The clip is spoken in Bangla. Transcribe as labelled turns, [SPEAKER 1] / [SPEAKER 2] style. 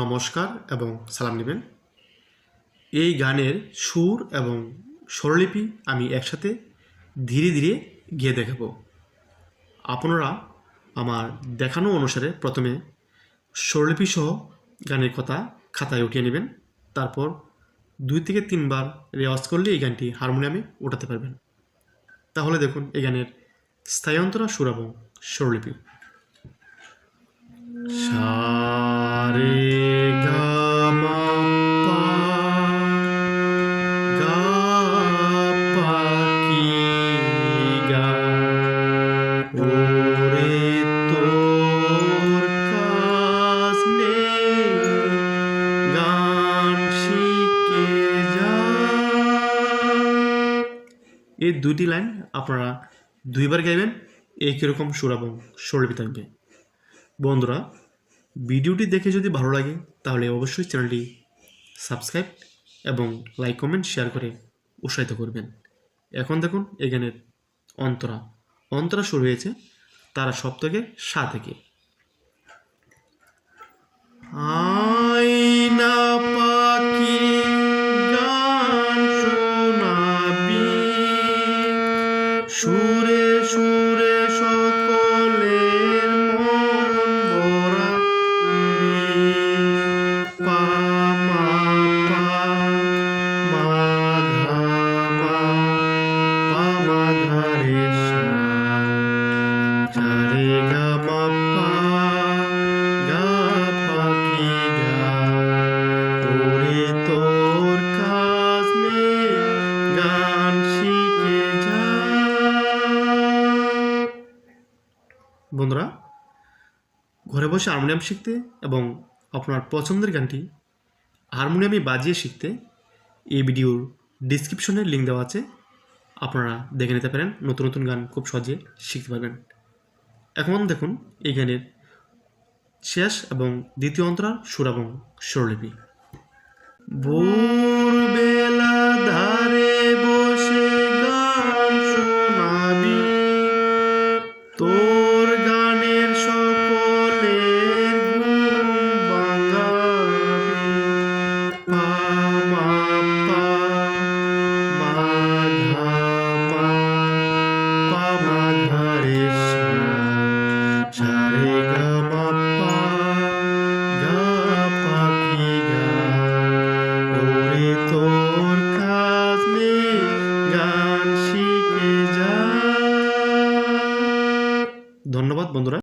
[SPEAKER 1] নমস্কার এবং সালাম নেবেন। এই গানের সুর এবং স্বরলিপি আমি একসাথে ধীরে ধীরে গেয়ে দেখাবো। আপনারা আমার দেখানো অনুসারে প্রথমে স্বরলিপি সহ গানের কথা খাতায় উঠিয়ে নেবেন। তারপর 2 থেকে 3 বার রেওয়াজ করলে এই গানটি হারমোনিয়ামে ওঠাতে পারবেন। তাহলে দেখুন এই গানের স্থায়ী অন্তরা, সুর এবং স্বরলিপি। সা রে গা মা পা গা পা কি গা ও রে তোর কাজ নেই গান শিখে যা। এই দুটি লাইন আপনারা 2 বার গাইবেন, একই রকম সুর এবং স্বরলিপি থাকবে। বন্ধুরা, ভিডিওটি দেখে যদি ভালো লাগে তাহলে অবশ্যই চ্যানেলটি সাবস্ক্রাইব এবং লাইক কমেন্ট শেয়ার করে উৎসাহিত করবেন। এখন দেখুন এই গানের অন্তরা শুরু হয়েছে তারা সপ্তকে সা থেকে। আয়না পাখি গান শোনাবি সুরে সুরে সকলের মন ভরাবি। পা মা পা মা ধা মা পা মা ধা রে সা সা রে গা মা পা গা পা কি গা ওরে তোর কাজ নেই গান শিখে যা। বন্ধুরা, ঘরে বসে হারমোনিয়াম শিখতে এবং আপনার পছন্দের গানটি হারমোনিয়ামে বাজিয়ে শিখতে এই ভিডিওর ডিসক্রিপশনে লিঙ্ক দেওয়া আছে, আপনারা দেখে নিতে পারেন। নতুন নতুন গান খুব সহজে শিখতে পারবেন। এখন দেখুন এই গানের শেষ এবং দ্বিতীয় অন্তরার সুর এবং স্বরলিপি। ভোরবেলা ধারে বসে গান শোনাবি তোর গানের সকলের ঘুম ভাঙাবি। পা মা পা মা ধা মা পা মা ধা রে সা সা রে গা মা পা গা পা কি গা ওরে তোর কাজ নেই গান শিখে যা। ধন্যবাদ বন্ধুরা।